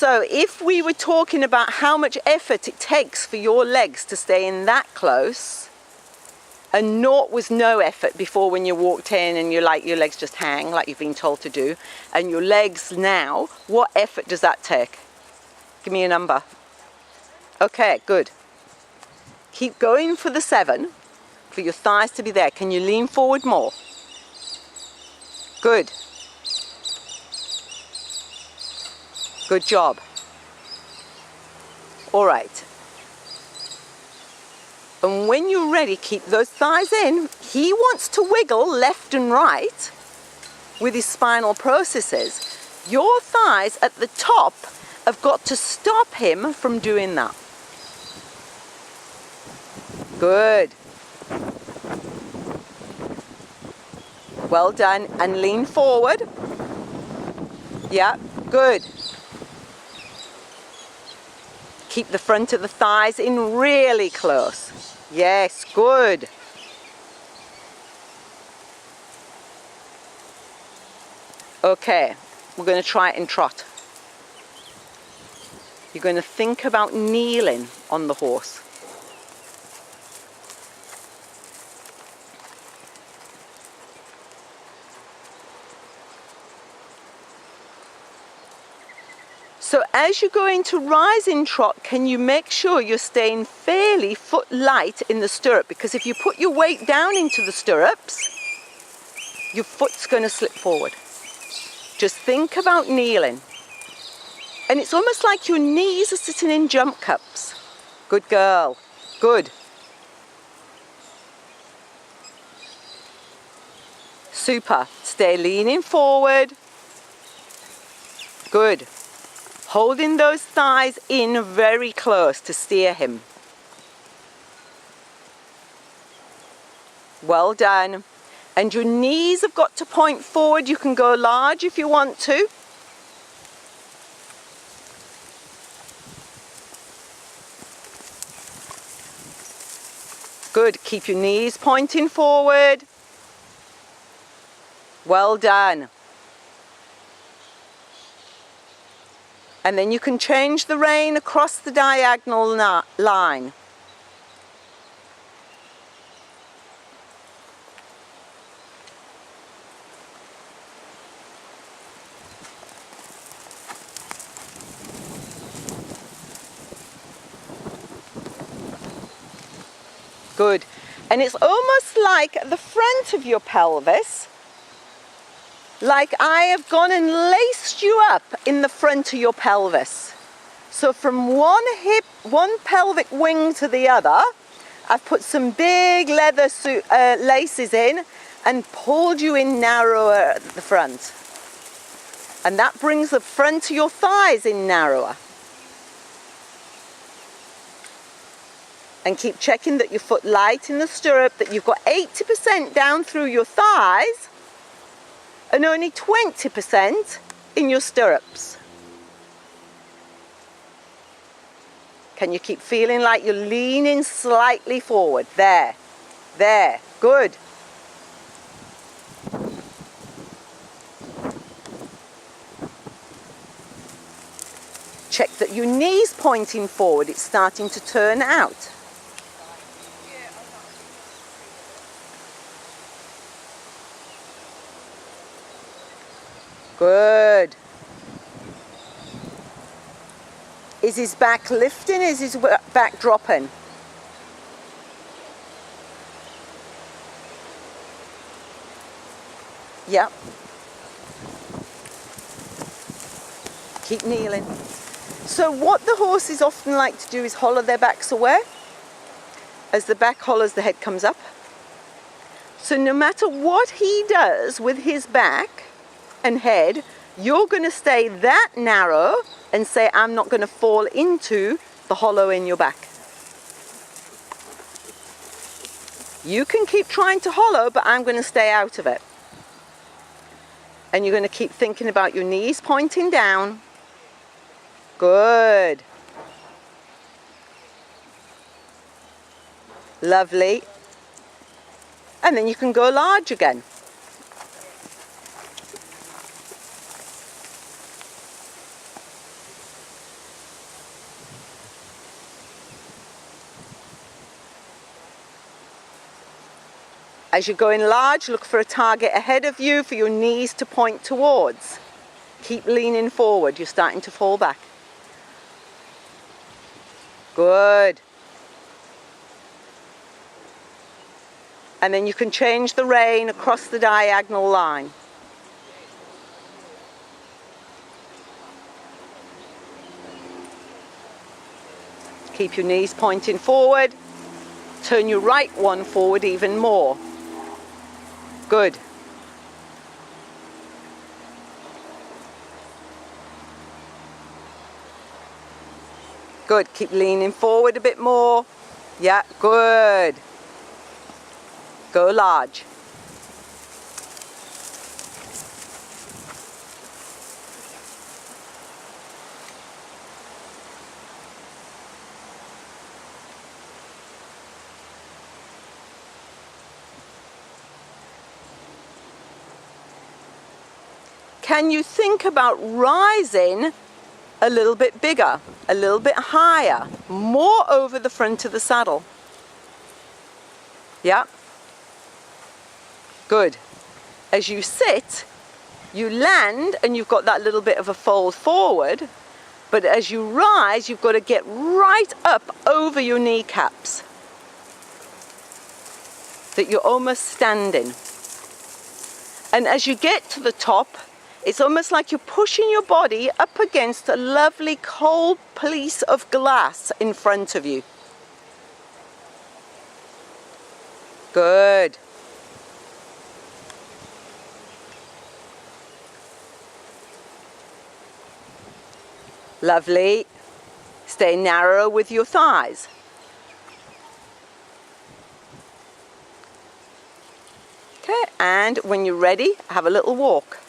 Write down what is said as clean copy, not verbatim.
So if we were talking about how much effort it takes for your legs to stay in that close, and naught was no effort before when you walked in and you're like, your legs just hang like you've been told to do, and your legs now, what effort does that take? Give me a number. Okay, good. Keep going for the 7, for your thighs to be there. Can you lean forward more? Good. Good job. All right. And when you're ready, keep those thighs in. He wants to wiggle left and right with his spinal processes. Your thighs at the top have got to stop him from doing that. Good. Well done. And lean forward. Yeah, good. Keep the front of the thighs in really close. Yes, good. Okay, we're going to try it in trot. You're going to think about kneeling on the horse. So as you're going to rise in trot, can you make sure you're staying fairly foot light in the stirrup? Because if you put your weight down into the stirrups, your foot's going to slip forward. Just think about kneeling. And it's almost like your knees are sitting in jump cups. Good girl. Good. Super. Stay leaning forward. Good. Holding those thighs in very close to steer him. Well done. And your knees have got to point forward. You can go large if you want to. Good. Keep your knees pointing forward. Well done. And then you can change the rein across the diagonal line. Good. And it's almost like at the front of your pelvis, like I have gone and laced you up in the front of your pelvis. So from one pelvic wing to the other, I've put some big leather laces in and pulled you in narrower at the front. And that brings the front of your thighs in narrower. And keep checking that your foot light in the stirrup, that you've got 80% down through your thighs, and only 20% in your stirrups. Can you keep feeling like you're leaning slightly forward? There, there, good. Check that your knee's pointing forward, it's starting to turn out. Good. Is his back lifting? Is his back dropping? Yep. Keep kneeling. So what the horses often like to do is hollow their backs away. As the back hollows, the head comes up. So no matter what he does with his back and head, you're going to stay that narrow and say, I'm not going to fall into the hollow in your back. You can keep trying to hollow, but I'm going to stay out of it. And you're going to keep thinking about your knees pointing down. Good. Lovely. And then you can go large again. As you're going large, look for a target ahead of you for your knees to point towards. Keep leaning forward. You're starting to fall back. Good. And then you can change the rein across the diagonal line. Keep your knees pointing forward. Turn your right one forward even more. Good. Good. Keep leaning forward a bit more. Yeah, good. Go large. Can you think about rising a little bit bigger, a little bit higher, more over the front of the saddle? Yeah. Good. As you sit, you land and you've got that little bit of a fold forward, but as you rise, you've got to get right up over your kneecaps, that you're almost standing. And as you get to the top, it's almost like you're pushing your body up against a lovely cold piece of glass in front of you. Good. Lovely. Stay narrow with your thighs. Okay, and when you're ready, have a little walk.